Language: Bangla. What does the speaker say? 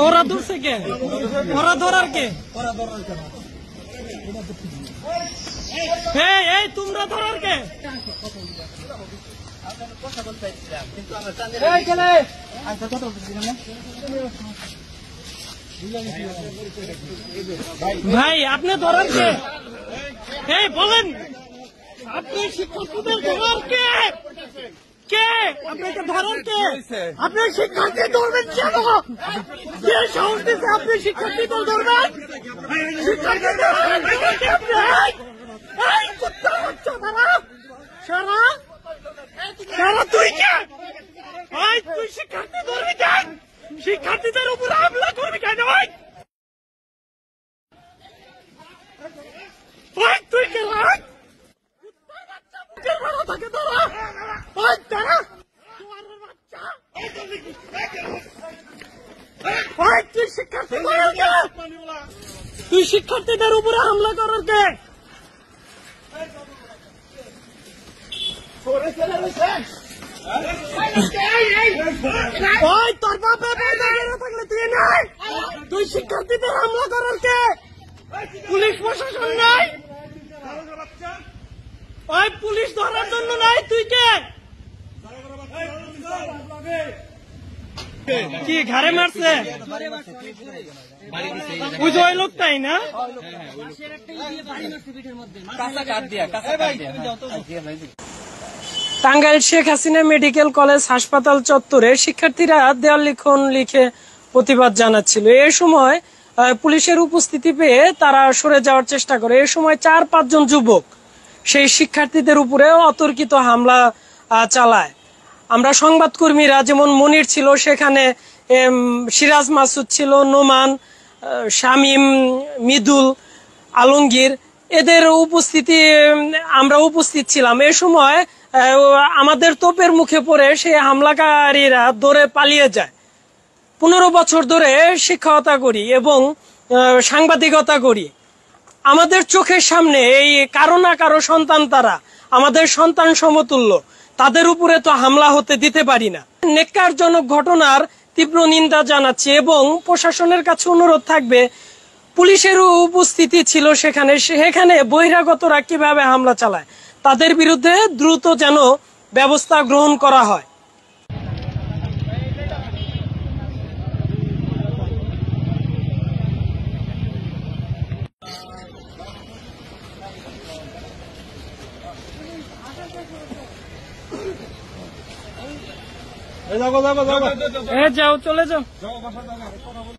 ওরা ধরছে কে? ওরা ধরার কে? এই তোমরা ধরার কে? ভাই আপনি ধরার কে? এই বলেন, আপনি শিক্ষার্থীদের ধরার কে? কে আপনাকে ধরার কে? আপনি শিক্ষার্থী ধরবেন কেন? যে সাহস দিচ্ছে আপনি শিক্ষার্থীদের ধরবেন? শিক্ষার্থীদের সারা তুই কে? তুই শিক্ষার্থী ধরবি কেন? শিক্ষার্থীদের উপর হামলা করবি কেন? তুই কে? তুই শিক্ষার্থীদের উপরে হামলা করার কে? তোর বাপে থাকলে তুই নাই? তুই শিক্ষার্থীদের হামলা করার কে? পুলিশ প্রশাসন নাই? পুলিশ ধরার জন্য নাই? তুই কে? কি ঘাড়ে মারছে? ওই যে ওই লোকটাই না? টাঙ্গাইল শেখ হাসিনা মেডিকেল কলেজ হাসপাতাল চত্বরে শিক্ষার্থীরা দেওয়াল লিখন লিখে প্রতিবাদ জানাচ্ছিল। এ সময় পুলিশের উপস্থিতি পেয়ে তারা সরে যাওয়ার চেষ্টা করে। এ সময় 4-5 জন যুবক সেই শিক্ষার্থীদের উপরে অতর্কিত হামলা চালায়। আমরা সংবাদকর্মীরা, যেমন মনির ছিল সেখানে, সিরাজ মাসুদ ছিল, নোমান, শামীম, মৃদুল, আলমগীর, এদের উপস্থিতি আমরা উপস্থিত ছিলাম। এ সময় আমাদের তোপের মুখে পড়ে সেই হামলাকারীরা দৌড়ে পালিয়ে যায়। 15 বছর ধরে শিক্ষকতা করি এবং সাংবাদিকতা করি। আমাদের চোখের সামনে এই কারো না কারো সন্তান, তারা আমাদের সন্তান সমতুল্য, তাদের উপরে তো হামলা হতে দিতে পারি না। নেক্কারজনক ঘটনার তীব্র নিন্দা জানাচ্ছি এবং প্রশাসনের কাছে অনুরোধ থাকবে, পুলিশেরও উপস্থিতি ছিল সেখানে বহিরাগতরা কিভাবে হামলা চালায় তাদের বিরুদ্ধে দ্রুত যেন ব্যবস্থা গ্রহণ করা হয়। যাও, চলে যাও।